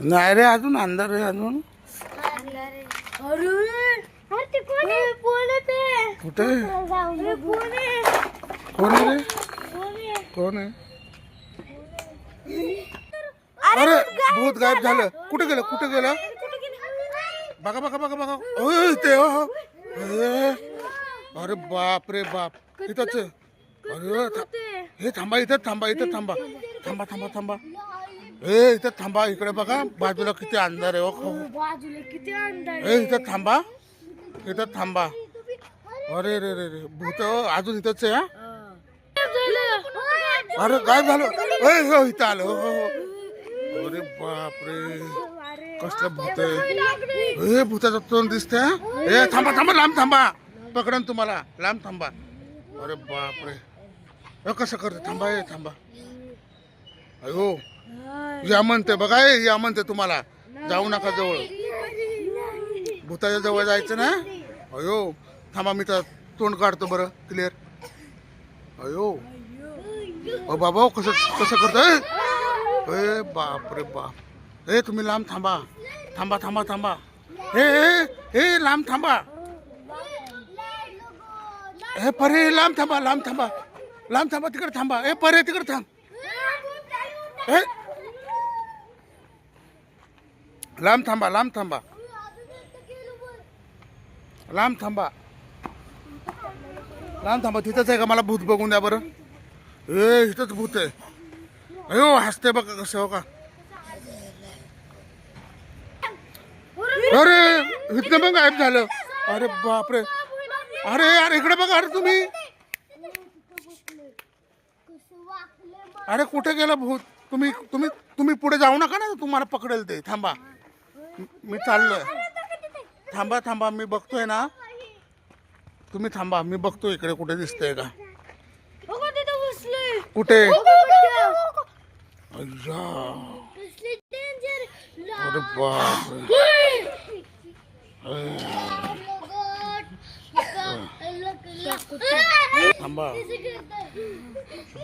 नाही रे अजून अंधार आहे अजून कुठे कोण आहे रे कोण आहे अरे भूत गायब झालं कुठे गेलं बघा बघा बघा बघा ते अरे बाप रे बाप इथंच अरे हे थांबा इथं थांबा हे इथं थांबा इकडे बघा बाजूला किती अंधार आहे हे इथं थांबा अरे रे रे रे भूत अजून इथंच आहे अरे गायब झालं इथं आलं अरे बाप रे कसलं भूत आहे हे भूताचं तोंड दिसतंय हे थांबा लांब थांबा पकडन तुम्हाला लांब थांबा अरे बाप रे कसं करते थांबा अयो या म्हणते बघा या म्हणते तुम्हाला जाऊ नका जवळ भूताच्या जवळ जायचं ना अयो थांबा मी तर तोंड काढतो बरं क्लिअर अयो बाबा कसं करतोय ए बाप रे बाप हे तुम्ही लांब थांबा हे लांब थांबा हे परे लांब थांबा तिकडे थांबा हे परे तिकडे थांब हे लांब थांबा तिथंच आहे का मला भूत बघून द्या बरं हे इथंच भूत आहे अयो हसते बघा कसं हो का अरे इथनं पण गायब झालं अरे बापरे अरे इकडे बघा अरे अरे कुठे गेला भूत तुम्ही पुढे जाऊ नका ना तुम्हाला पकडेल ते थांबा मी चाललोय थांबा मी बघतोय ना तुम्ही थांबा मी बघतोय इकडे कुठे दिसतंय का कुठे अय्या अरे बाप थांबा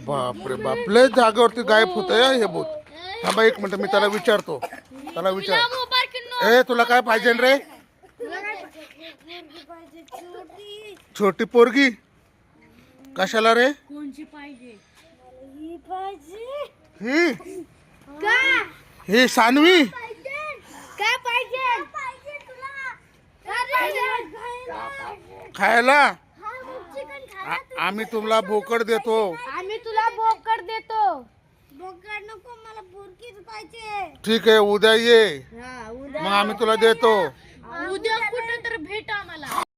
बाप रे बाप लय जागेवरती गायब होतंय हे भूत थांबा एक मिनिट मी त्याला विचारतो ए तुला काय पाहिजे रे छोटी पोरगी कशाला रे कोणची पाहिजे ही सानवी काय पाहिजे खायला आम्ही तुला बोकड देतो बोकड नको मला बोरकीच पाहिजे ठीक आहे उद्या ये उद्या मग आम्ही तुला देतो कुठे तर भेट आम्हाला